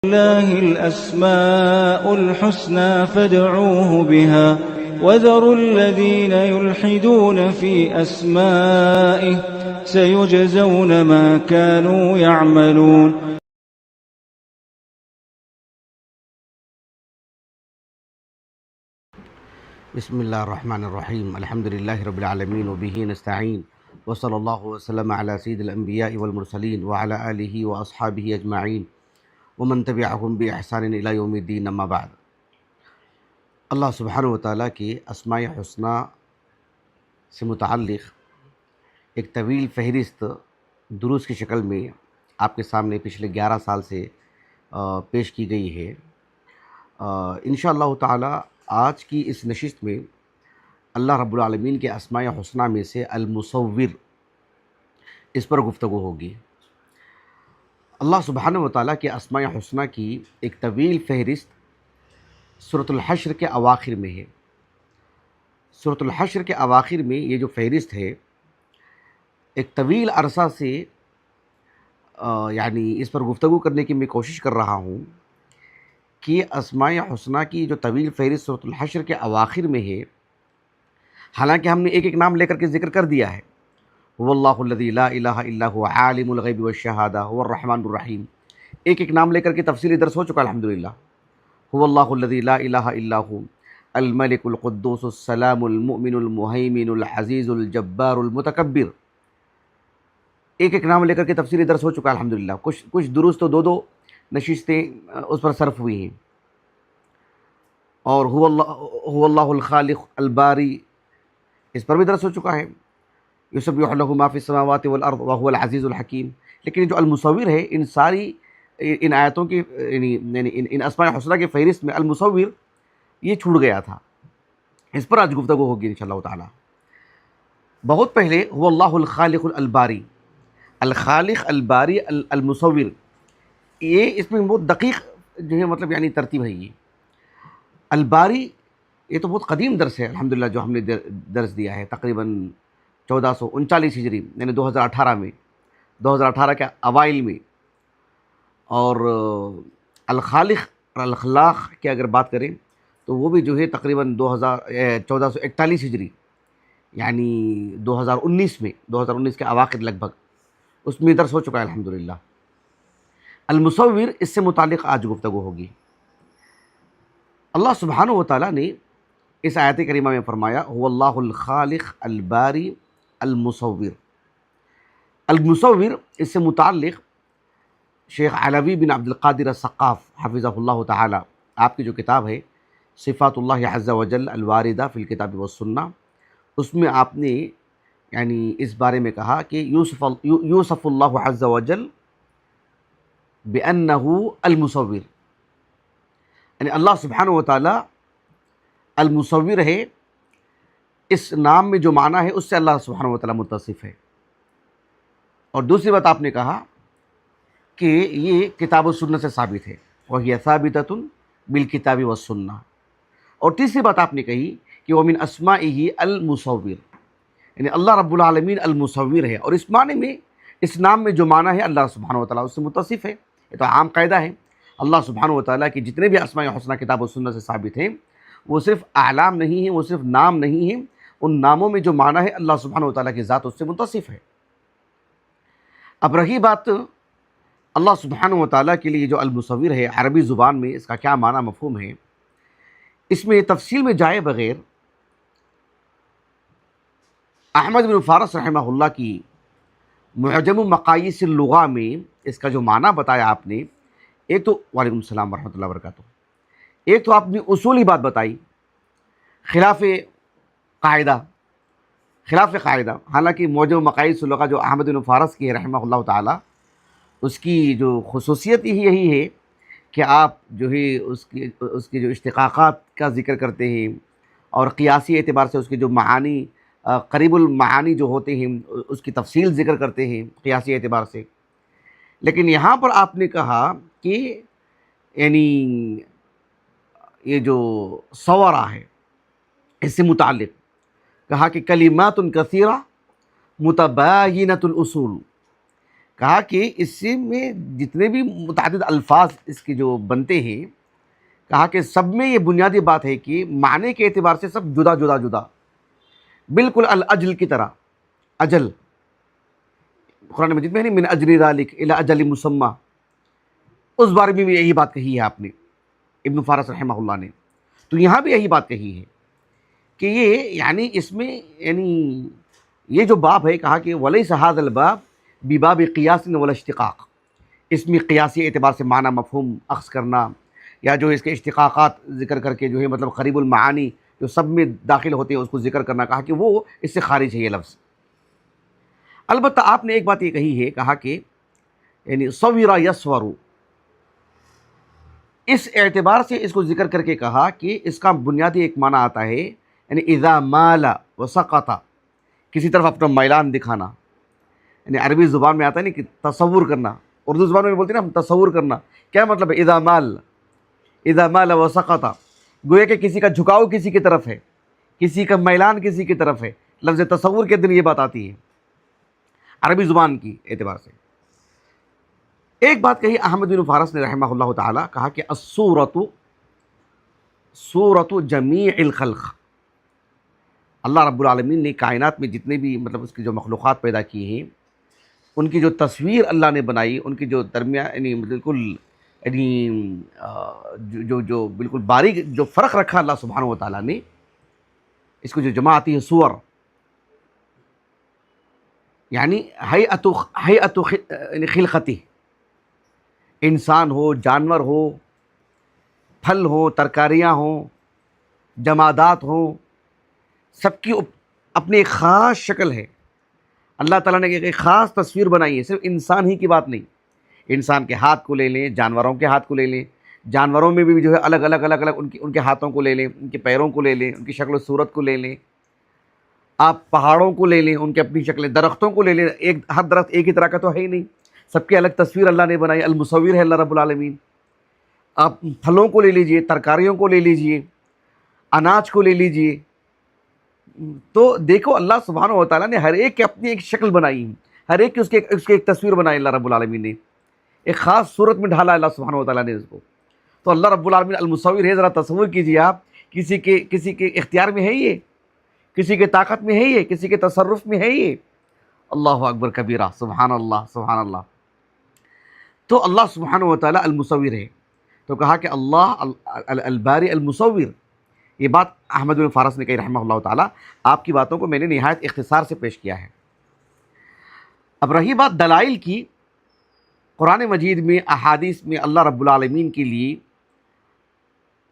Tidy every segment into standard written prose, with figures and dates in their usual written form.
لله الأسماء الحسنى فادعوه بها وذروا الذين يلحدون في أسمائه سيجزون ما كانوا يعملون. بسم اللہ الرحمن الرحیم الحمد للہ رب العالمین وبہ نستعین وصلی اللہ وسلم علی سید الانبیاء والمرسلین وعلی آلہ واصحابہ اجمعین ومن تبعہم بإحسان الی یوم الدین اما بعد. اللہ سبحانہ وتعالیٰ کے اسماء حسنی سے متعلق ایک طویل فہرست دروس کی شکل میں آپ کے سامنے پچھلے 11 سال سے پیش کی گئی ہے. انشاءاللہ تعالیٰ آج کی اس نشست میں اللہ رب العالمین کے اسماء حسنی میں سے المصور اس پر گفتگو ہوگی. اللہ سبحانہ وتعالیٰ کے اسماء حسنی کی ایک طویل فہرست سورۃ الحشر کے اواخر میں ہے. سورۃ الحشر کے اواخر میں یہ جو فہرست ہے ایک طویل عرصہ سے اس پر گفتگو کرنے کی میں کوشش کر رہا ہوں کہ اسماء حسنی کی جو طویل فہرست سورۃ الحشر کے اواخر میں ہے، حالانکہ ہم نے ایک ایک نام لے کر کے ذکر کر دیا ہے. هو اللہ الذی لا الہ الا هو عالم الغیب والشہادہ هو الرحمن الرحیم، ایک ایک نام لے کر کے تفصیلی درس ہو چکا الحمدللہ. هو اللہ الذی لا الہ الا هو الملک القدوس السلام المؤمن المہیمن العزیز الجبار المتکبر، ایک ایک نام لے کر کے تفصیلی درس ہو چکا الحمدللہ. کچھ دروس تو دو نشستیں اس پر صرف ہوئی ہیں. اور هو اللہ الخالق الباری، اس پر بھی درس ہو چکا ہے. یسبح لہ ما فی السماوات والارض وهو العزیز الحکیم. لیکن جو المصور ہے ان آیتوں کی ان اسماء حسنی کے فہرست میں المصور یہ چھوٹ گیا تھا. اس پر آج گفتگو ہوگی انشاءاللہ تعالی. بہت پہلے هو اللہ الخالق الباری، الخالق الباری المصور، یہ اس میں بہت دقیق جو ہے ترتیب ہے. یہ الباری یہ تو بہت قدیم درس ہے الحمدللہ جو ہم نے درس دیا ہے، تقریباً 1439 ہجری 2018 میں، 2018 کے اوائل میں. اور الخالق اور الخلاق کی اگر بات کریں تو وہ بھی جو ہے تقریباً 1441 ہجری 2019 میں، 2019 کے اواخر لگ بھگ اس میں درس ہو چکا ہے الحمدللہ. المصور اس سے متعلق آج گفتگو ہوگی. اللہ سبحانہ وتعالیٰ نے اس آیت کریمہ میں فرمایا هو اللہ الخالق الباری المصور. المصور اس سے متعلق شیخ علوی بن عبد القادر الثقاف حفظہ اللہ تعالی، آپ کی جو کتاب ہے صفات اللہ عز وجل الواردہ فی الکتاب والسنہ، اس میں آپ نے اس بارے میں کہا کہ یوصف اللہ عز وجل بأنہ المصور، اللہ سبحانہ وتعالی المصور ہے. اس نام میں جو معنی ہے اس سے اللہ سبحانہ وتعالی متصف ہے. اور دوسری بات آپ نے کہا کہ یہ کتاب و سنت سے ثابت ہے، وَهِيَ ثَابِتَةٌ بِالْكِتَابِ وَالسُّنَّةِ. اور تیسری بات آپ نے کہی کہ وَمِنْ أَسْمَائِهِ الْمُصَوِّرُ، اللہ رب العالمین المصور ہے. اور اس معنی میں، اس نام میں جو معنی ہے اللہ سبحانہ وتعالی اس سے متصف ہے. یہ تو عام قاعدہ ہے. اللہ سبحانہ وتعالی کی جتنے بھی اسماء حسنی کتاب و سنت سے ثابت ہیں وہ صرف اعلام نہیں ہیں، وہ صرف نام نہیں ہیں، ان ناموں میں جو معنی ہے اللہ سبحانہ وتعالی کی ذات اس سے متصف ہے. اب رہی بات اللہ سبحانہ وتعالی کے لیے جو المصور ہے عربی زبان میں اس کا کیا معنی مفہوم ہے، اس میں تفصیل میں جائے بغیر احمد بن فارس رحمہ اللہ کی معجم مقاییس اللغہ میں اس کا جو معنی بتایا آپ نے، ایک تو وعلیکم السلام ورحمۃ اللہ وبرکاتہ، ایک تو آپ نے اصولی بات بتائی خلاف قاعدہ. حالانکہ معجم مقاییس اللغہ جو احمد بن فارس کی ہے رحمہ اللہ تعالی، اس کی جو خصوصیت یہی ہے کہ آپ جو ہے اس کی جو اشتقاقات کا ذکر کرتے ہیں اور قیاسی اعتبار سے اس کے جو معانی قریب المعانی جو ہوتے ہیں اس کی تفصیل ذکر کرتے ہیں قیاسی اعتبار سے. لیکن یہاں پر آپ نے کہا کہ یہ جو صورہ ہے اس سے متعلق کہا کہ کلمات کثیرہ متباینۃ الاصول، کہا کہ اس سے میں جتنے بھی متعدد الفاظ اس کے جو بنتے ہیں، کہا کہ سب میں یہ بنیادی بات ہے کہ معنی کے اعتبار سے سب جدا جدا جدا، بالکل الاجل کی طرح. اجل قرآن مجید میں نہیں، من اجل ذالک الی اجل مسمى، اس بارے میں بھی یہی بات کہی ہے آپ نے، ابن فارس رحمہ اللہ نے. تو یہاں بھی یہی بات کہی ہے کہ یہ یعنی اس میں یعنی یہ جو باب ہے، کہا کہ ولیس ھذا الباب بباب قیاس ولا اشتقاق، اس میں قیاسی اعتبار سے معنی مفہوم اخذ کرنا یا جو اس کے اشتقاقات ذکر کر کے جو ہے مطلب قریب المعانی جو سب میں داخل ہوتے ہیں اس کو ذکر کرنا، کہا کہ وہ اس سے خارج ہے یہ لفظ. البتہ آپ نے ایک بات یہ کہی ہے، کہا کہ یعنی صور یصور، اس اعتبار سے اس کو ذکر کر کے کہا کہ اس کا بنیادی ایک معنی آتا ہے یعنی اذا مال وسقط، کسی طرف اپنا میلان دکھانا. یعنی عربی زبان میں آتا ہے نا کہ تصور کرنا، اردو زبان میں بولتے ہیں نا ہم تصور کرنا. کیا مطلب ہے اذا مال وسقط؟ گویا کہ کسی کا جھکاؤ کسی کی طرف ہے، کسی کا میلان کسی کی طرف ہے. لفظ تصور کے دن یہ بات آتی ہے عربی زبان کی اعتبار سے. ایک بات کہی احمد بن فارس نے رحمہ اللہ تعالی، کہا کہ الصورۃ صورۃ جمیع الخلق، اللہ رب العالمین نے کائنات میں جتنے بھی مطلب اس کی جو مخلوقات پیدا کی ہیں ان کی جو تصویر اللہ نے بنائی، ان کی جو درمیان یعنی بالکل یعنی جو بالکل باریک جو فرق رکھا اللہ سبحانہ و تعالیٰ نے، اس کو جو جمع آتی ہے صور، یعنی ہیئت خلقتی، انسان ہو، جانور ہو، پھل ہو، ترکاریاں ہوں، جمادات ہوں، سب کی اپنی ایک خاص شکل ہے. اللہ تعالیٰ نے ایک خاص تصویر بنائی ہے. صرف انسان ہی کی بات نہیں، انسان کے ہاتھ کو لے لیں، جانوروں کے ہاتھ کو لے لیں، جانوروں میں بھی جو ہے الگ الگ ان کے ہاتھوں کو لے لیں، ان کے پیروں کو لے لیں، ان کی شکل و صورت کو لے لیں. آپ پہاڑوں کو لے لیں، ان کی اپنی شکلیں، درختوں کو لے لیں، ہر درخت ایک ہی طرح کا تو ہے ہی نہیں، سب کی الگ تصویر اللہ نے بنائی. المصور ہے اللہ رب العالمین. آپ پھلوں کو لے لیجئے، ترکاریوں کو لے لیجئے، اناج کو لے لیجئے، تو دیکھو اللہ سبحانہ و تعالیٰ نے ہر ایک کی اپنی ایک شکل بنائی، ہر ایک کی اس کی ایک تصویر بنائی. اللہ رب العالمین نے ایک خاص صورت میں ڈھالا اللہ سبحانہ و تعالیٰ نے اس کو. تو اللہ رب العالمین المصور ہے. ذرا تصور کیجئے آپ، کسی کے اختیار میں ہے یہ، کسی کے طاقت میں ہے یہ، کسی کے تصرف میں ہے یہ؟ اللہ اکبر کبیرہ، سبحان اللہ سبحان اللہ. تو اللہ سبحانہ و تعالیٰ المصور ہے. تو کہا کہ اللہ الباری المصور. یہ بات احمد بن فارس نے کہی رحمہ اللہ تعالیٰ. آپ کی باتوں کو میں نے نہایت اختصار سے پیش کیا ہے. اب رہی بات دلائل کی، قرآن مجید میں احادیث میں اللہ رب العالمین کے لیے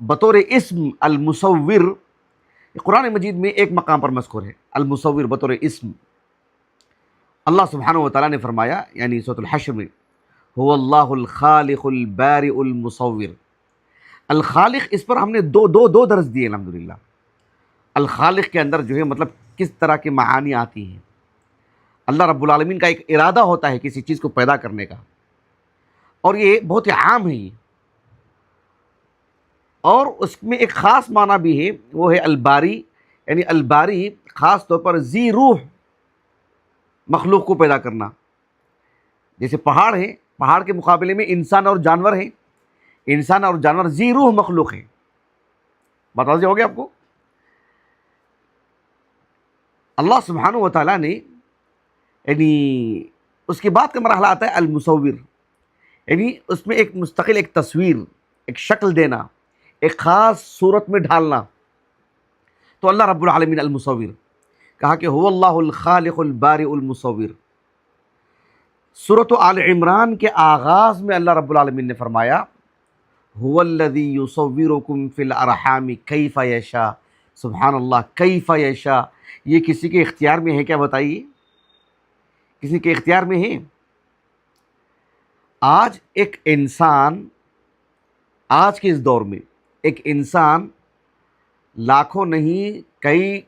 بطور اسم المصور، قرآن مجید میں ایک مقام پر مذکور ہے المصور بطور اسم. اللہ سبحانہ و تعالیٰ نے فرمایا یعنی سورۃ الحشر میں، هو اللہ الخالق البارئ المصور. الخالق، اس پر ہم نے دو درس دیے الحمدللہ. الخالق کے اندر جو ہے مطلب کس طرح کے معانی آتی ہیں. اللہ رب العالمین کا ایک ارادہ ہوتا ہے کسی چیز کو پیدا کرنے کا، اور یہ بہت ہی عام ہے یہ. اور اس میں ایک خاص معنی بھی ہے، وہ ہے الباری. یعنی الباری خاص طور پر ذی روح مخلوق کو پیدا کرنا. جیسے پہاڑ ہیں، پہاڑ کے مقابلے میں انسان اور جانور ہیں، انسان اور جانور ذی روح مخلوق ہیں. بات واضح ہو گیا آپ کو؟ اللہ سبحانہ و تعالیٰ نے یعنی اس کے بعد کا مرحلہ آتا ہے المصور. یعنی اس میں ایک مستقل ایک تصویر، ایک شکل دینا، ایک خاص صورت میں ڈھالنا. تو اللہ رب العالمین المصور. کہا کہ هو اللہ الخالق البارئ المصور. سورۃ آل عمران کے آغاز میں اللہ رب العالمین نے فرمایا هو الذی یصورکم فی الارحام کیف یشاء. سبحان اللہ، کیف یشاء. یہ کسی کے اختیار میں ہے کیا؟ بتائیے، کسی کے اختیار میں ہے؟ آج ایک انسان، آج کے اس دور میں ایک انسان لاکھوں نہیں کئی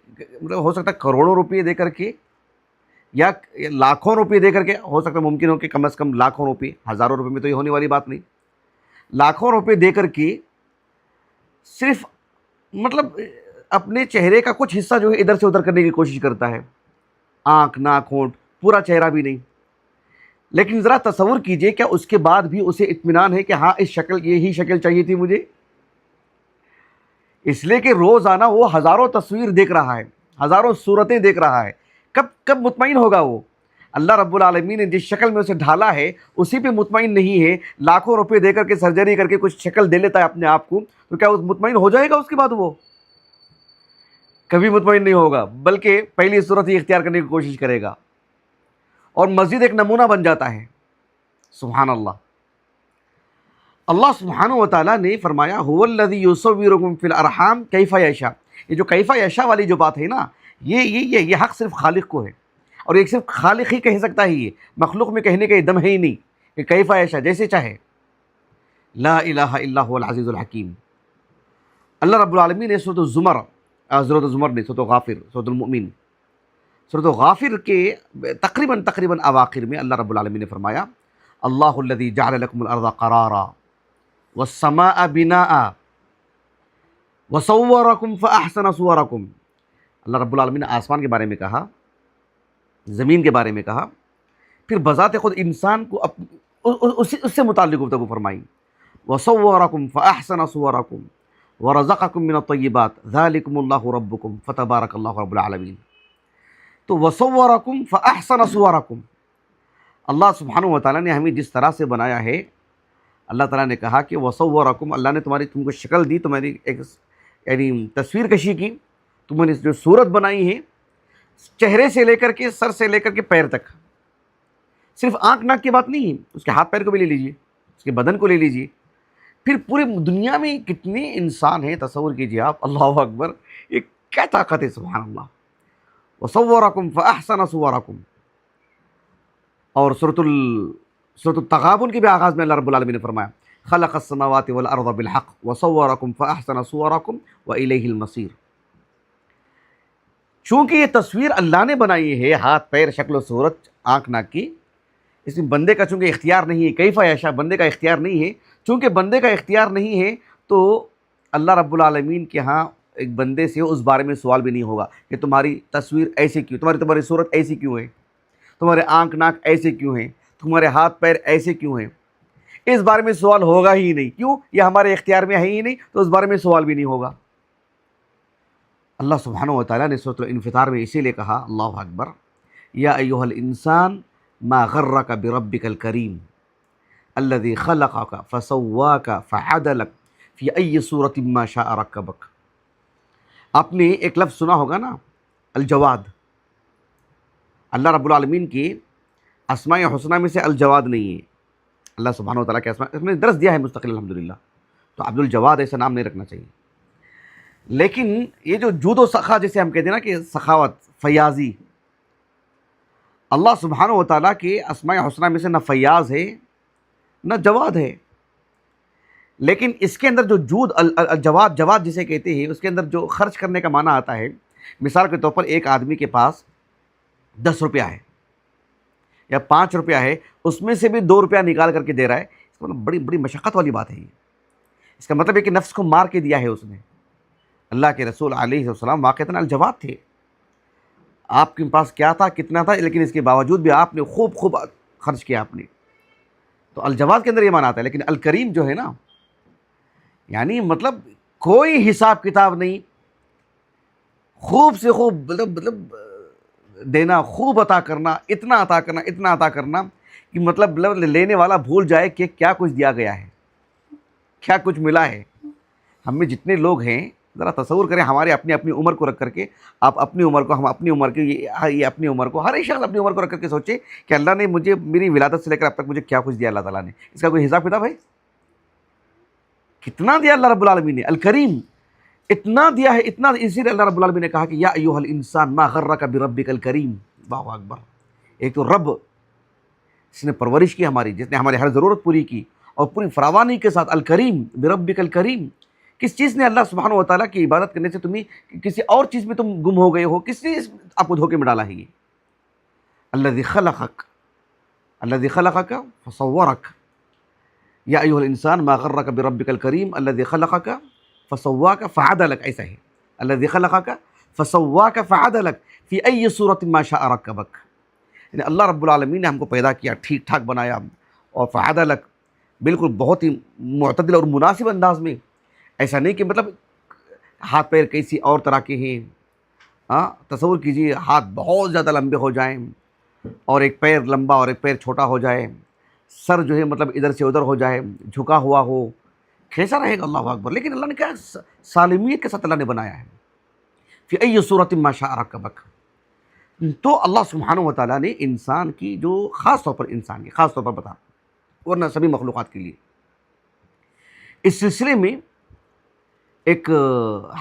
مطلب ہو سکتا ہے کروڑوں روپئے دے کر کے یا لاکھوں روپئے دے کر کے، ہو سکتا ہے ممکن ہو کہ کم از کم لاکھوں روپئے، ہزاروں روپئے میں تو یہ ہونے والی بات نہیں، لاکھوں روپئے دے کر کے صرف مطلب اپنے چہرے کا کچھ حصہ جو ہے ادھر سے ادھر کرنے کی کوشش کرتا ہے. آنکھ، ناک، ہونٹ، پورا چہرہ بھی نہیں. لیکن ذرا تصور کیجئے کیا اس کے بعد بھی اسے اطمینان ہے کہ ہاں اس شکل یہی شکل چاہیے تھی مجھے؟ اس لیے کہ روزانہ وہ ہزاروں تصویر دیکھ رہا ہے، ہزاروں صورتیں دیکھ رہا ہے، کب مطمئن ہوگا وہ؟ اللہ رب العالمین نے جس شکل میں اسے ڈھالا ہے اسی پہ مطمئن نہیں ہے، لاکھوں روپے دے کر کے سرجری کر کے کچھ شکل دے لیتا ہے اپنے آپ کو، تو کیا مطمئن ہو جائے گا اس کے بعد؟ وہ کبھی مطمئن نہیں ہوگا، بلکہ پہلی صورت ہی اختیار کرنے کی کوشش کرے گا اور مزید ایک نمونہ بن جاتا ہے۔ سبحان اللہ۔ اللہ سبحانہ و تعالیٰ نے فرمایا هو الذی یصورکم فی الارحام کیف یشاء۔ یہ جو کیف یشاء والی جو بات ہے نا، یہ حق صرف خالق کو ہے، اور ایک صرف خالق ہی کہہ سکتا ہے، یہ مخلوق میں کہنے کا یہ دم ہے ہی نہیں کہ کیف یشاء، جیسے چاہے۔ لا الہ الا هو العزیز الحکیم۔ اللہ رب العالمین نے سورۃ الزمر نے سورۃ غافر، سورۃ المؤمن، سورۃ غافر کے تقریباً اواخر میں اللہ رب العالمین نے فرمایا اللہ الذی جعل لکم الارض قرارا والسماء بناء وصورکم فاحسن صورکم۔ اللہ رب العالمین نے آسمان کے بارے میں کہا، زمین کے بارے میں کہا، پھر بذات خود انسان کو اس سے متعلق گفتگو فرمائی، وصورکم فاحسن صورکم ورزقکم من الطیبات ذالکم اللہ ربکم فتبارک اللہ رب العالمین۔ تو وصورکم فاحسن صورکم، اللہ سبحانہ و تعالیٰ نے ہمیں جس طرح سے بنایا ہے، اللہ تعالیٰ نے کہا کہ وصورکم، اللہ نے تم کو شکل دی، تمہاری ایک یعنی تصویر کشی کی، تمہیں جو صورت بنائی ہے چہرے سے لے کر کے، سر سے لے کر کے پیر تک، صرف آنکھ ناک کی بات نہیں ہے، اس کے ہاتھ پیر کو بھی لے لیجئے، اس کے بدن کو لے لیجئے، پھر پوری دنیا میں کتنے انسان ہیں تصور کیجئے آپ، اللہ اکبر، یہ کیا طاقت ہے، سبحان اللہ۔ وصورکم فاحسن صورکم۔ اور سورۃ التغابن کے بھی آغاز میں اللہ رب العالمین نے فرمایا خلق السماوات والارض بالحق وصورکم فاحسن صورکم والیہ المصیر۔ چونکہ یہ تصویر اللہ نے بنائی ہے، ہاتھ پیر شکل و صورت آنکھ ناک کی، اس میں بندے کا چونکہ اختیار نہیں ہے، کیف یشاء بندے کا اختیار نہیں ہے، چونکہ بندے کا اختیار نہیں ہے تو اللہ رب العالمین کے ہاں ایک بندے سے اس بارے میں سوال بھی نہیں ہوگا کہ تمہاری تصویر ایسے کیوں، تمہاری صورت ایسی کیوں ہے، تمہارے آنکھ ناک ایسے کیوں ہیں، تمہارے ہاتھ پیر ایسے کیوں ہیں، اس بارے میں سوال ہوگا ہی نہیں۔ کیوں؟ یہ ہمارے اختیار میں ہے ہی نہیں، تو اس بارے میں سوال بھی نہیں ہوگا۔ اللہ سبحانہ و تعالیٰ نے سورۃ الانفطار میں اسی لیے کہا، اللہ اکبر، یا ایھا الانسان ما غرک بربک الکریم الذی خلقک فسواک فعدلک فی ای صورۃ ما شاء رکبک۔ آپ نے ایک لفظ سنا ہوگا نا، الجواد۔ اللہ رب العالمین کی اسماء حسنہ میں سے الجواد نہیں ہے، اللہ سبحانہ و تعالیٰ کے اسماء، اس میں درس دیا ہے مستقل الحمدللہ، تو عبد الجواد ایسا نام نہیں رکھنا چاہیے۔ لیکن یہ جو جود و سخا جسے ہم کہتے ہیں نا کہ سخاوت، فیاضی، اللہ سبحانہ و تعالیٰ کے اسماء حسنہ میں سے نہ فیاض ہے نہ جواد ہے، لیکن اس کے اندر جو جود، جواد جسے کہتے ہیں، اس کے اندر جو خرچ کرنے کا معنی آتا ہے، مثال کے طور پر ایک آدمی کے پاس 10 روپیہ ہے یا 5 روپیہ ہے، اس میں سے بھی 2 روپیہ نکال کر کے دے رہا ہے، اس کا مطلب بڑی مشقت والی بات ہے یہ۔ اس کا مطلب ہے کہ نفس کو مار کے دیا ہے اس نے۔ اللہ کے رسول علیہ السلام واقعتاً الجواد تھے، آپ کے پاس کیا تھا، کتنا تھا، لیکن اس کے باوجود بھی آپ نے خوب خرچ کیا آپ نے، تو الجواد کے اندر یہ معنی آتا ہے۔ لیکن الکریم جو ہے نا، یعنی مطلب کوئی حساب کتاب نہیں، خوب سے خوب مطلب دینا، خوب عطا کرنا، اتنا عطا کرنا کہ مطلب لینے والا بھول جائے کہ کیا کچھ دیا گیا ہے، کیا کچھ ملا ہے۔ ہم میں جتنے لوگ ہیں، ذرا تصور کریں، ہمارے اپنی عمر کو رکھ کر کے، آپ اپنی عمر کو، ہم اپنی عمر کی، یہ اپنی عمر کو، ہر ایک شخص اپنی عمر کو رکھ کر کے سوچے کہ اللہ نے مجھے میری ولادت سے لے کر اب تک مجھے کیا کچھ دیا اللہ تعالیٰ نے، اس کا کوئی حساب کتاب ہے؟ کتنا دیا اللہ رب العالمین نے، الکریم، اتنا دیا ہے، اتنا، اسی لیے اللہ رب العالمین نے کہا کہ یا ایھا الانسان ما غرک بربک الکریم۔ اللہ اکبر، ایک تو رب، جس نے پرورش کی ہماری، جس نے ہماری ہر ضرورت پوری کی، اور پوری فراوانی کے ساتھ الکریم، بربک الکریم۔ کس چیز نے اللہ سبحانہ و تعالیٰ کی عبادت کرنے سے تمہیں کسی اور چیز میں تم گم ہو گئے ہو؟ کس چیز آپ کو دھوکے میں ڈالا ہے؟ یہ الذی خلقک فصورک، یا ایھا الانسان ما غرک بربک الکریم الذی خلقک فسواک فعدلک، ایسا ہے، الذی خلقک فسواک فعدلک فی ای صورت ما شاء رکبک۔ یعنی اللہ رب العالمین نے ہم کو پیدا کیا، ٹھیک ٹھاک بنایا، اور فعاد لک، بالکل بہت ہی معتدل اور مناسب انداز میں. ایسا نہیں کہ مطلب ہاتھ پیر کسی اور طرح کے ہیں. ہاں تصور کیجئے ہاتھ بہت زیادہ لمبے ہو جائیں اور ایک پیر لمبا اور ایک پیر چھوٹا ہو جائے، سر جو ہے مطلب ادھر سے ادھر ہو جائے، جھکا ہوا ہو، کیسا رہے گا؟ اللہ اکبر. لیکن اللہ نے کیا سالمیت کے ساتھ اللہ نے بنایا ہے. فی ای صورت ما شاء رکبک. تو اللہ سبحانہ و تعالیٰ نے انسان کی جو خاص طور پر انسان کی خاص طور پر بتا، ورنہ سبھی مخلوقات کے لیے. اس سلسلے میں ایک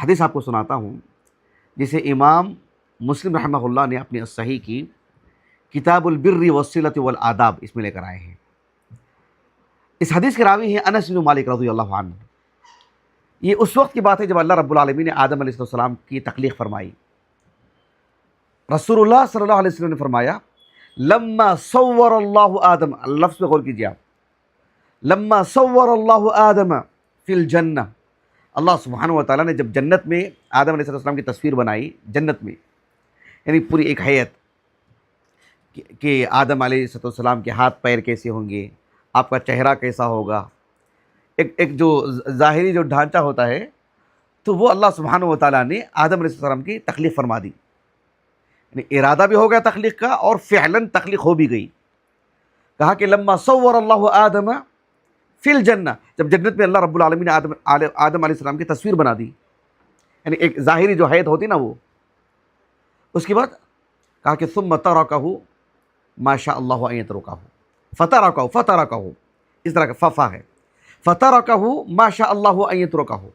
حدیث آپ کو سناتا ہوں جسے امام مسلم رحمہ اللہ نے اپنی الصحیح کی کتاب البر والصلۃ والآداب اس میں لے کر آئے ہیں. اس حدیث کے راوی ہیں انس بن مالک رضی اللہ عنہ. یہ اس وقت کی بات ہے جب اللہ رب العالمین نے آدم علیہ السلام کی تخلیق فرمائی. رسول اللہ صلی اللہ علیہ وسلم نے فرمایا لما صور اللہ آدم، لفظ پہ غور کیجیے آپ، لما صور اللہ آدم فی الجنہ. اللہ سبحانہ و تعالیٰ نے جب جنت میں آدم علیہ السلام کی تصویر بنائی، جنت میں یعنی پوری ایک حیت کہ آدم علیہ السلام کے ہاتھ پیر کیسے ہوں گے، آپ کا چہرہ کیسا ہوگا، ایک جو ظاہری جو ڈھانچہ ہوتا ہے، تو وہ اللہ سبحانہ و تعالیٰ نے آدم علیہ السلام کی تخلیق فرما دی. یعنی ارادہ بھی ہو گیا تخلیق کا اور فعلاً تخلیق ہو بھی گئی. کہا کہ لما صور اللہ آدم فی الجنہ، جب جنت میں اللہ رب العالمین نے آدم علیہ السلام کی تصویر بنا دی، یعنی ایک ظاہری جو حیت ہوتی نا وہ. اس کے بعد کہا کہ ثم ترکہ ما شاء اللہ ان یترکہ، فترکہ اس طرح کا ففا ہے، فترکہ ما شاء اللہ ان یترکہ.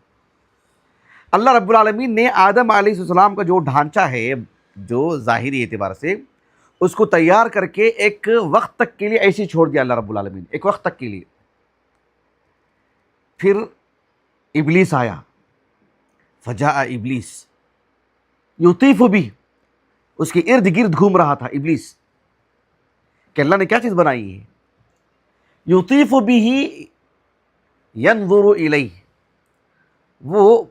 اللہ رب العالمین نے آدم علیہ السلام کا جو ڈھانچہ ہے جو ظاہری اعتبار سے، اس کو تیار کر کے ایک وقت تک کے لیے ایسے چھوڑ دیا اللہ رب العالمین، ایک وقت تک کے لیے. پھر ابلیس آیا، فجاء ابلیس یطیف بہ، اس کے ارد گرد گھوم رہا تھا ابلیس کہ اللہ نے کیا چیز بنائی ہے. یطیف بہ ینظر الیہ، وہ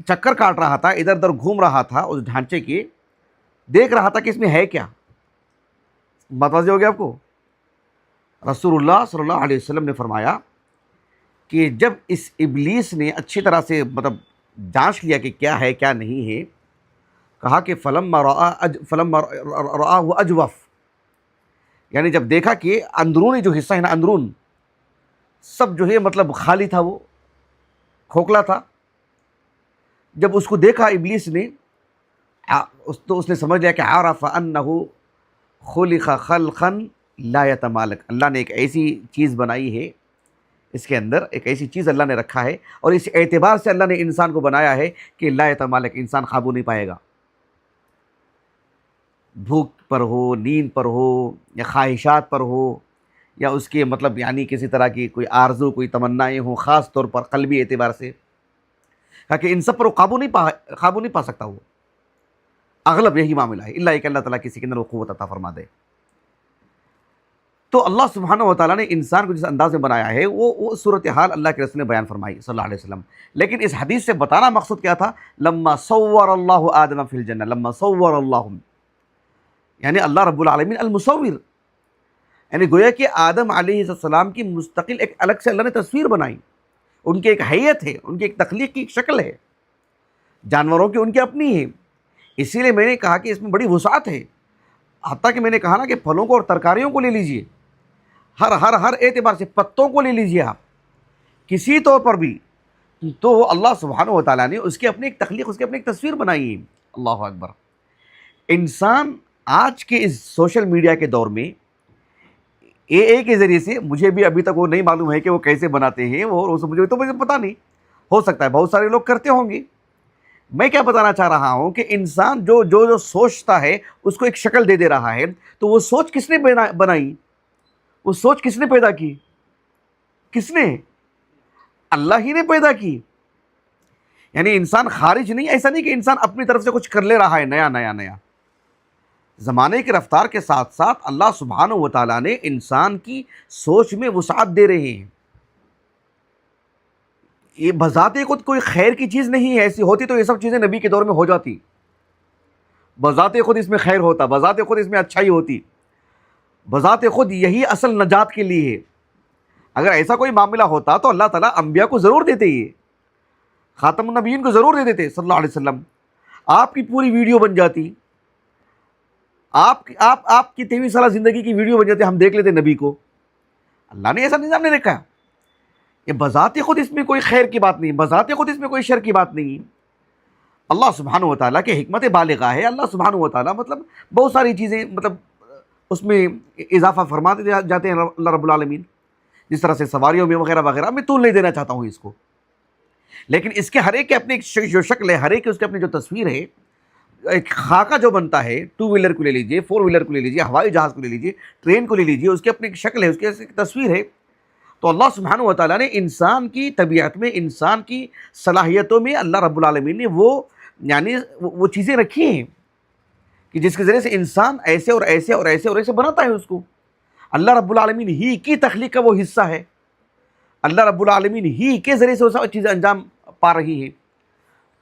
چکر کاٹ رہا تھا، ادھر ادھر گھوم رہا تھا اس ڈھانچے کے، دیکھ رہا تھا کہ اس میں ہے کیا. بات واضح ہو گیا آپ کو. رسول اللہ صلی اللہ علیہ وسلم نے فرمایا کہ جب اس ابلیس نے اچھی طرح سے مطلب جانچ لیا کہ کیا ہے کیا نہیں ہے، کہا کہ فلما رآہ اجوف، یعنی جب دیکھا کہ اندرونی جو حصہ ہے نا، اندرون سب جو ہے مطلب خالی تھا، وہ کھوکھلا تھا. جب اس کو دیکھا ابلیس نے تو اس نے سمجھ لیا کہ عرف انہ خلق خلقا لا یتمالک، اللہ نے ایک ایسی چیز بنائی ہے، اس کے اندر ایک ایسی چیز اللہ نے رکھا ہے، اور اس اعتبار سے اللہ نے انسان کو بنایا ہے کہ لا یتمالک، انسان قابو نہیں پائے گا. بھوک پر ہو، نیند پر ہو، یا خواہشات پر ہو، یا اس کے مطلب یعنی کسی طرح کی کوئی آرزو، کوئی تمنائیں ہوں، خاص طور پر قلبی اعتبار سے، کہ ان سب پر وہ قابو نہیں پا سکتا. وہ اغلب یہی معاملہ ہے، اللہ کہ اللہ تعالیٰ کسی کے اندر وہ قوت عطا فرما دے. تو اللہ سبحانہ و تعالیٰ نے انسان کو جس انداز میں بنایا ہے وہ صورتحال اللہ کے رسول نے بیان فرمائی صلی اللہ علیہ وسلم. لیکن اس حدیث سے بتانا مقصود کیا تھا؟ لما صور اللہ آدم فی الجنہ، لما صور اللہ، یعنی اللہ رب العالمین المصور، یعنی گویا کہ آدم علیہ السلام کی مستقل ایک الگ سے اللہ نے تصویر بنائی. ان کی ایک حیت ہے، ان کی ایک تخلیق کی ایک شکل ہے، جانوروں کی ان کی اپنی ہے. اسی لیے میں نے کہا کہ اس میں بڑی وسعت ہے. حتیٰ کہ میں نے کہا نا کہ پھلوں کو اور ترکاریوں کو لے لیجئے، ہر اعتبار سے، پتوں کو لے لیجئے آپ کسی طور پر بھی، تو اللہ سبحانہ و تعالیٰ نے اس کی اپنی ایک تخلیق، اس کی اپنی ایک تصویر بنائی ہے. اللہ اکبر. انسان آج کے اس سوشل میڈیا کے دور میں اے کے ذریعے سے، مجھے بھی ابھی تک وہ نہیں معلوم ہے کہ وہ کیسے بناتے ہیں، مجھے پتہ نہیں، ہو سکتا ہے بہت سارے لوگ کرتے ہوں گے. میں کیا بتانا چاہ رہا ہوں کہ انسان جو سوچتا ہے اس کو ایک شکل دے رہا ہے. تو وہ سوچ کس نے بنائی؟ وہ سوچ کس نے پیدا کی؟ کس نے؟ اللہ ہی نے پیدا کی. یعنی انسان خارج نہیں، ایسا نہیں کہ انسان اپنی طرف سے کچھ کر لے رہا ہے نیا. زمانے کی رفتار کے ساتھ ساتھ اللہ سبحانہ و تعالیٰ نے انسان کی سوچ میں وسعت دے رہے ہیں. یہ بذات خود کوئی خیر کی چیز نہیں ہے، ایسی ہوتی تو یہ سب چیزیں نبی کے دور میں ہو جاتی. بذات خود اس میں خیر ہوتا، بذات خود اس میں اچھائی ہوتی. بذات خود یہی اصل نجات کے لیے ہے. اگر ایسا کوئی معاملہ ہوتا تو اللہ تعالیٰ انبیاء کو ضرور دیتے، یہ خاتم النبیین کو ضرور دے دیتے صلی اللہ علیہ وسلم. آپ کی پوری ویڈیو بن جاتی، آپ کی 23 سالہ زندگی کی ویڈیو بن جاتی، ہم دیکھ لیتے نبی کو. اللہ نے ایسا نظام نہیں رکھا. یہ بذات خود اس میں کوئی خیر کی بات نہیں، بذات خود اس میں کوئی شر کی بات نہیں. اللہ سبحانہ و تعالیٰ کے حکمت بالغہ ہے. اللہ سبحانہ و تعالیٰ مطلب بہت ساری چیزیں مطلب اس میں اضافہ فرماتے جاتے ہیں اللہ رب العالمین. جس طرح سے سواریوں میں وغیرہ وغیرہ، میں طول نہیں دینا چاہتا ہوں اس کو، لیکن اس کے ہر ایک کے اپنی جو شکل ہے، ہر ایک اس کے اپنی جو تصویر ہے. ایک خاکہ جو بنتا ہے، 2 ویلر کو لے لیجئے، 4 ویلر کو لے لیجئے، ہوائی جہاز کو لے لیجئے، ٹرین کو لے لیجئے، اس کی اپنی ایک شکل ہے، اس کی ایک تصویر ہے. تو اللہ سبحانہ و تعالیٰ نے انسان کی طبیعت میں، انسان کی صلاحیتوں میں اللہ رب العالمین نے وہ چیزیں رکھی ہیں کہ جس کے ذریعے سے انسان ایسے اور ایسے اور ایسے اور ایسے بناتا ہے اس کو. اللہ رب العالمین ہی کی تخلیق کا وہ حصہ ہے. اللہ رب العالمین ہی کے ذریعے سے وہ سب چیزیں انجام پا رہی ہیں.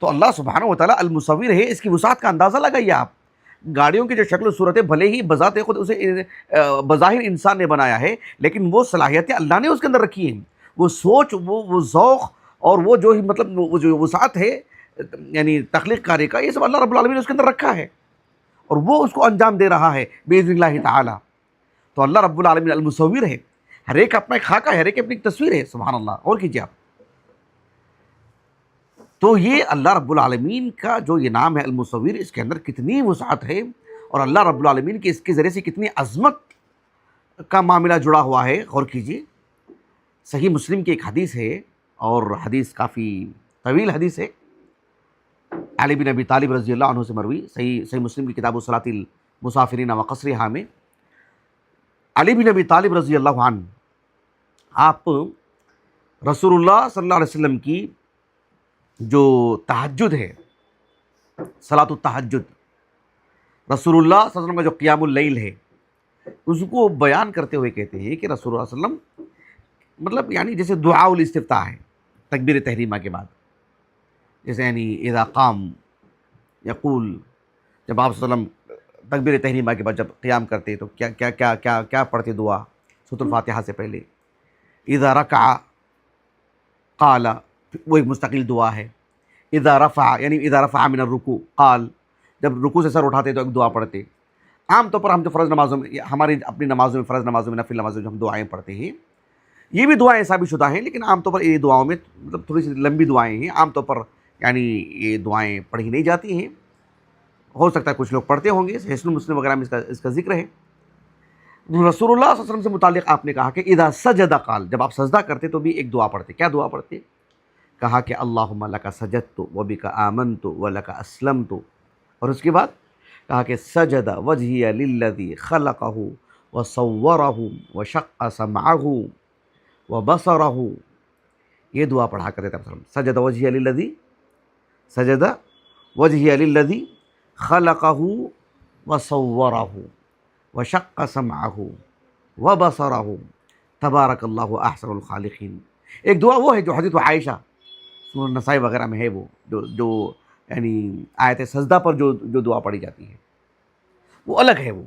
تو اللہ سبحانہ و تعالیٰ المصور ہے. اس کی وسعت کا اندازہ لگائیے آپ. گاڑیوں کی جو شکل و صورت ہے، بھلے ہی بذات خود اسے بظاہر انسان نے بنایا ہے، لیکن وہ صلاحیتیں اللہ نے اس کے اندر رکھی ہیں. وہ سوچ، وہ ذوق اور وہ جو مطلب وہ جو وسعت ہے یعنی تخلیق کاری کا، یہ سب اللہ رب العالمین نے اس کے اندر رکھا ہے، اور وہ اس کو انجام دے رہا ہے باذن اللہ تعالی. تو اللہ رب العالمین المصور ہے. ہر ایک اپنا ایک خاکہ ہے، ہر ایک اپنی ایک تصویر ہے. سبحان اللہ. اور کیجیے آپ. تو یہ اللہ رب العالمین کا جو یہ نام ہے المصور، اس کے اندر کتنی وسعت ہے، اور اللہ رب العالمین کی اس کے ذریعے سے کتنی عظمت کا معاملہ جڑا ہوا ہے. غور کیجیے. صحیح مسلم کی ایک حدیث ہے، اور حدیث کافی طویل حدیث ہے. علی بن ابی طالب رضی اللہ عنہ سے مروی، صحیح مسلم کی کتاب صلاۃ المسافرین و قصرہا میں علی بن ابی طالب رضی اللہ عنہ، آپ رسول اللہ صلی اللہ علیہ وسلم کی جو تہجد ہے، صلاۃ التہجد، رسول اللہ صلی اللہ علیہ وسلم کا جو قیام اللیل ہے، اس کو بیان کرتے ہوئے کہتے ہیں کہ رسول اللہ صلی اللہ علیہ وسلم مطلب یعنی جیسے دعاء الاستفتاح ہے تکبیر تحریمہ کے بعد، جیسے یعنی اذا قام یقول، جب آپ صلی اللہ علیہ وسلم تکبیر تحریمہ کے بعد جب قیام کرتے تو کیا کیا کیا کیا کیا پڑھتے دعا سورۃ الفاتحہ سے پہلے. اذا رکع قال، وہ ایک مستقل دعا ہے. اذا رفع یعنی اذا رفع من الرکوع قال، جب رکوع سے سر اٹھاتے تو ایک دعا پڑھتے. عام طور پر ہم جو فرض نمازوں میں، ہماری اپنی نمازوں میں، فرض نمازوں میں، نفل نمازوں میں جو ہم دعائیں پڑھتے ہیں، یہ بھی دعائیں ثابت شدہ ہیں، لیکن عام طور پر یہ دعاؤں میں مطلب تھوڑی سی لمبی دعائیں ہیں. عام طور پر یعنی یہ دعائیں پڑھی نہیں جاتی ہیں. ہو سکتا ہے کچھ لوگ پڑھتے ہوں گے، حسن مسلم وغیرہ میں اس کا ذکر ہے. رسول اللہ صلی اللہ علیہ وسلم سے متعلق آپ نے کہا کہ اذا سجد قال، جب آپ سجدہ کرتے تو بھی ایک دعا پڑھتے. کیا دعا پڑھتے؟ کہا کہ اللہم لک سجدت وبک آمنت ولک اسلمت، اور اس کے بعد کہا کہ سجد وجہی للذی خلقہ وصورہ وشق سمعہ وبصرہ. یہ دعا پڑھا کرتے تھے. سجد وجہی للذی، سجد وجہی للذی خلقہ وصورہ وشق سمعہ وبصرہ تبارک اللہ احسن الخالقین. ایک دعا وہ ہے جو حضرت عائشہ سنن نسائی وغیرہ میں ہے، وہ جو یعنی آیت سجدہ پر جو دعا پڑھی جاتی ہے وہ الگ ہے. وہ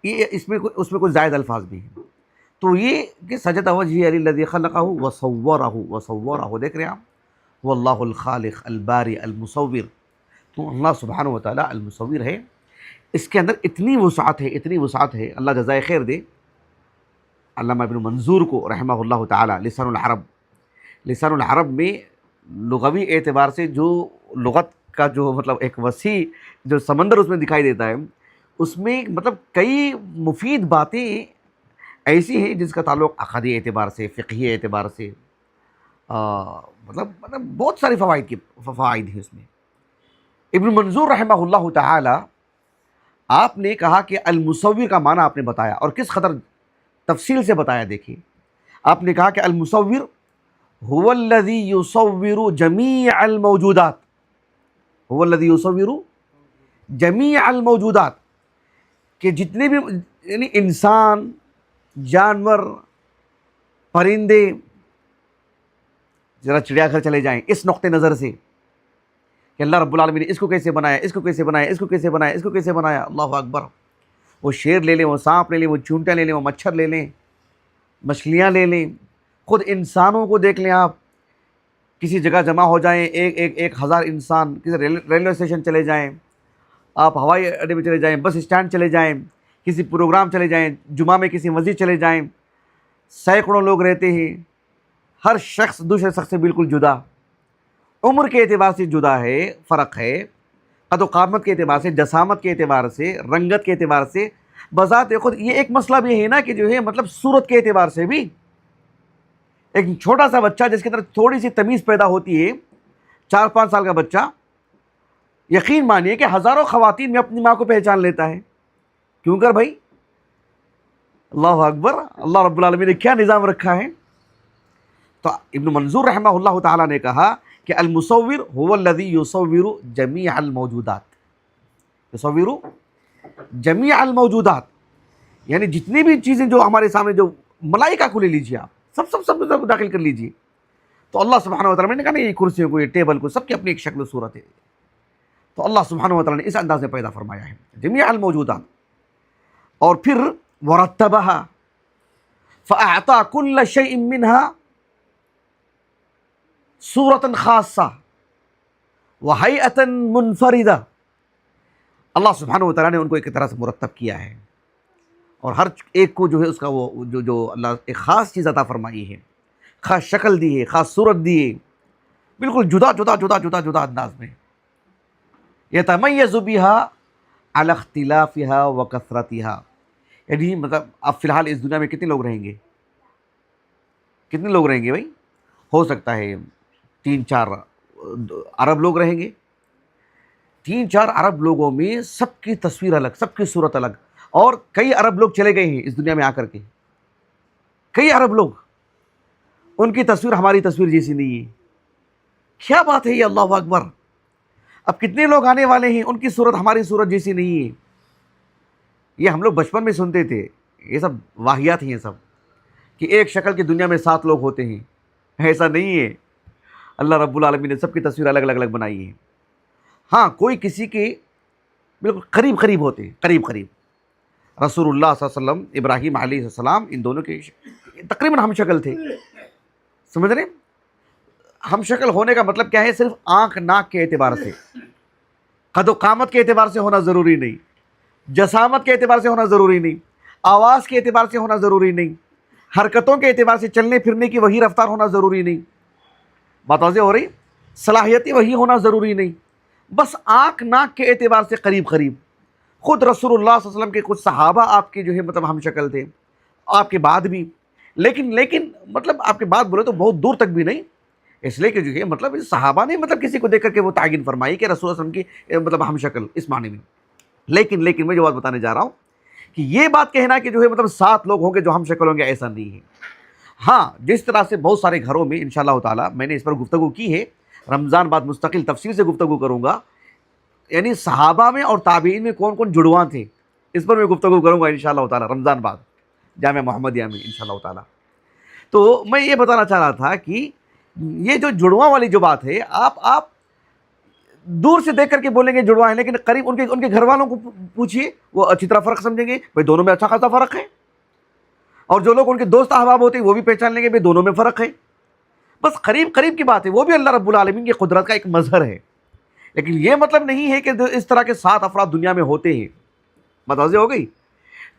یہ اس میں کچھ زائد الفاظ بھی ہیں. تو یہ کہ سجد وجہی للذی خلقہ وصورہ، دیکھ رہے ہیں آپ، واللہ الخالق الباری المصور. تو اللہ سبحانہ و تعالیٰ المصور ہے. اس کے اندر اتنی وسعت ہے، اتنی وسعت ہے. اللہ جزائے خیر دے علامہ ابن منظور کو رحمہ اللہ تعالیٰ. لسان العرب میں لغوی اعتبار سے جو لغت کا جو مطلب ایک وسیع جو سمندر اس میں دکھائی دیتا ہے، اس میں مطلب کئی مفید باتیں ایسی ہیں جس کا تعلق عقدی اعتبار سے، فقہی اعتبار سے مطلب بہت ساری فوائد ہیں اس میں. ابن منظور رحمہ اللہ تعالی آپ نے کہا کہ المصور کا معنی آپ نے بتایا، اور کس قدر تفصیل سے بتایا. دیکھیے، آپ نے کہا کہ المصور هو الذي يصور جميع الموجودات، هو الذي يصور جميع الموجودات، کہ جتنے بھی یعنی انسان، جانور، پرندے، ذرا چڑیا گھر چلے جائیں اس نقطہ نظر سے کہ اللہ رب العالمین نے اس کو کیسے بنایا، اس کو کیسے بنایا، اس کو کیسے بنایا، اس کو کیسے بنایا. اللہ اکبر. وہ شیر لے لیں، وہ سانپ لے لیں، وہ چونٹیاں لے لیں، وہ مچھر لے لیں، مچھلیاں لے لیں، خود انسانوں کو دیکھ لیں آپ، کسی جگہ جمع ہو جائیں، ایک ہزار انسان، کسی ریلوے اسٹیشن چلے جائیں، آپ ہوائی اڈے میں چلے جائیں، بس اسٹینڈ چلے جائیں، کسی پروگرام چلے جائیں، جمعہ میں کسی مسجد چلے جائیں، سینکڑوں لوگ رہتے ہیں، ہر شخص دوسرے شخص سے بالکل جدا، عمر کے اعتبار سے جدا ہے، فرق ہے، قد و قامت کے اعتبار سے، جسامت کے اعتبار سے، رنگت کے اعتبار سے، بذات خود یہ ایک مسئلہ بھی ہے نا کہ جو ہے مطلب صورت کے اعتبار سے بھی ایک چھوٹا سا بچہ جس کے اندر تھوڑی سی تمیز پیدا ہوتی ہے، 4-5 سال کا بچہ، یقین مانیے کہ ہزاروں خواتین میں اپنی ماں کو پہچان لیتا ہے. کیوں کر بھائی؟ اللہ اکبر، اللہ رب العالمین نے کیا نظام رکھا ہے. تو ابن منظور رحمہ اللہ تعالیٰ نے کہا کہ المصور هو الذي يصور جميع الموجودات، يصور جميع الموجودات، یعنی جتنی بھی چیزیں جو ہمارے سامنے، جو ملائکہ کو لے لیجیے آپ، سب داخل کر لیجیے. تو اللہ سبحانہ و تعالیٰ نے کہا نہیں، یہ کرسیوں کو، یہ ٹیبل کو، سب کی اپنی ایک شکل و صورت ہے. تو اللہ سبحانہ و تعالیٰ نے اس انداز میں پیدا فرمایا ہے جميع الموجودات. اور پھر ورتبها فاعطى كل شيء منها صورة خاصة وهيئة منفردة. اللہ سبحانہ و تعالیٰ نے ان کو ایک طرح سے مرتب کیا ہے، اور ہر ایک کو جو ہے اس کا وہ جو اللہ ایک خاص چیز عطا فرمائی ہے، خاص شکل دی ہے، خاص صورت دی ہے، بالکل جدا انداز میں. يتميز بها على اختلافها وكثرتها. یعنی مطلب اب فی الحال اس دنیا میں کتنے لوگ رہیں گے؟ کتنے لوگ رہیں گے بھائی؟ ہو سکتا ہے 3-4 عرب لوگ رہیں گے. 3-4 عرب لوگوں میں سب کی تصویر الگ، سب کی صورت الگ. اور کئی عرب لوگ چلے گئے ہیں اس دنیا میں آ کر کے، کئی عرب لوگ، ان کی تصویر ہماری تصویر جیسی نہیں ہے. کیا بات ہے یہ، اللہ اکبر. اب کتنے لوگ آنے والے ہیں، ان کی صورت ہماری صورت جیسی نہیں ہے. یہ ہم لوگ بچپن میں سنتے تھے، یہ سب واہیات ہیں، یہ سب کہ ایک شکل کی دنیا میں 7 لوگ ہوتے ہیں. ایسا نہیں ہے، اللہ رب العالمین نے سب کی تصویر الگ الگ بنائی ہے. ہاں کوئی کسی کے بالکل قریب ہوتے ہیں، قریب. رسول اللہ صلی اللہ علیہ وسلم، ابراہیم علیہ السلام، ان دونوں کے تقریباً ہم شکل تھے. سمجھ رہے؟ ہم شکل ہونے کا مطلب کیا ہے؟ صرف آنکھ ناک کے اعتبار سے، قد و قامت کے اعتبار سے ہونا ضروری نہیں، جسامت کے اعتبار سے ہونا ضروری نہیں، آواز کے اعتبار سے ہونا ضروری نہیں، حرکتوں کے اعتبار سے چلنے پھرنے کی وہی رفتار ہونا ضروری نہیں. بات واضح ہو رہی؟ صلاحیتیں وہی ہونا ضروری نہیں، بس آنکھ ناک کے اعتبار سے قریب. خود رسول اللہ صلی اللہ علیہ وسلم کے کچھ صحابہ آپ کے جو ہے مطلب ہم شکل تھے، آپ کے بعد بھی، لیکن مطلب آپ کے بعد بولے تو بہت دور تک بھی نہیں. اس لیے کہ جو ہے مطلب صحابہ نے مطلب کسی کو دیکھ کر کے وہ تعین فرمائی کہ رسول اللہ علیہ وسلم کی مطلب ہم شکل اس معنی میں. لیکن میں جو بات بتانے جا رہا ہوں کہ یہ بات کہنا کہ جو ہے مطلب 7 لوگ ہوں گے جو ہم شکل ہوں گے، ایسا نہیں ہے. ہاں جس طرح سے بہت سارے گھروں میں انشاءاللہ تعالیٰ میں نے اس پر گفتگو کی ہے، رمضان بعد مستقل تفصیل سے گفتگو کروں گا، یعنی صحابہ میں اور تابعین میں کون کون جڑواں تھے، اس پر میں گفتگو کروں گا انشاءاللہ تعالیٰ رمضان بعد جامعہ محمدیہ میں انشاءاللہ تعالیٰ. تو میں یہ بتانا چاہ رہا تھا کہ یہ جو جڑواں والی جو بات ہے، آپ دور سے دیکھ کر کے بولیں گے جڑواں ہیں، لیکن قریب ان کے گھر والوں کو پوچھیے، وہ اچھی طرح فرق سمجھیں گے بھائی دونوں میں اچھا خاصا فرق ہے. اور جو لوگ ان کے دوست احباب ہوتے ہیں وہ بھی پہچان لیں گے بھائی دونوں میں فرق ہے. بس قریب کی بات ہے، وہ بھی اللہ رب العالمین کی قدرت کا ایک مظہر ہے. لیکن یہ مطلب نہیں ہے کہ اس طرح کے 7 افراد دنیا میں ہوتے ہیں. متوجہ ہو گئی؟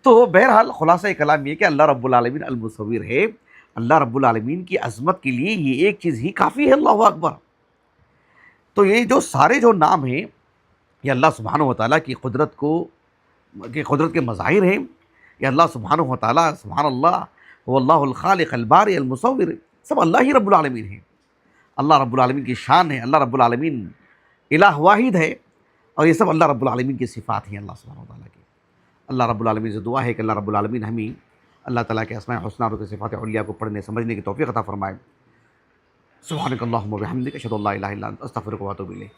تو بہرحال خلاصہ کلام یہ کہ اللہ رب العالمین المصور ہے. اللہ رب العالمین کی عظمت کے لیے یہ ایک چیز ہی کافی ہے، اللہ اکبر. تو یہ جو سارے جو نام ہیں یہ اللہ سبحانہ و تعالیٰ کی قدرت کے مظاہر ہیں. یہ اللہ سبحانہ و تعالیٰ، سبحان اللہ، هو اللہ الخالق البارئ المصور، سب اللہ ہی رب العالمین ہیں. اللہ رب العالمین کی شان ہے. اللہ رب العالمین الہ واحد ہے، اور یہ سب اللہ رب العالمین کی صفات ہیں اللہ سبحانہ و تعالیٰ کی. اللہ رب العالمین سے دعا ہے کہ اللہ رب العالمین ہمیں اللہ تعالیٰ کے اسماء الحسنی اور صفات علیہ کو پڑھنے سمجھنے کی توفیق عطا فرمائے. سبحانک اللہم و بحمدک، اشہد ان لا الہ الا انت، استغفرک و اتوب الیک.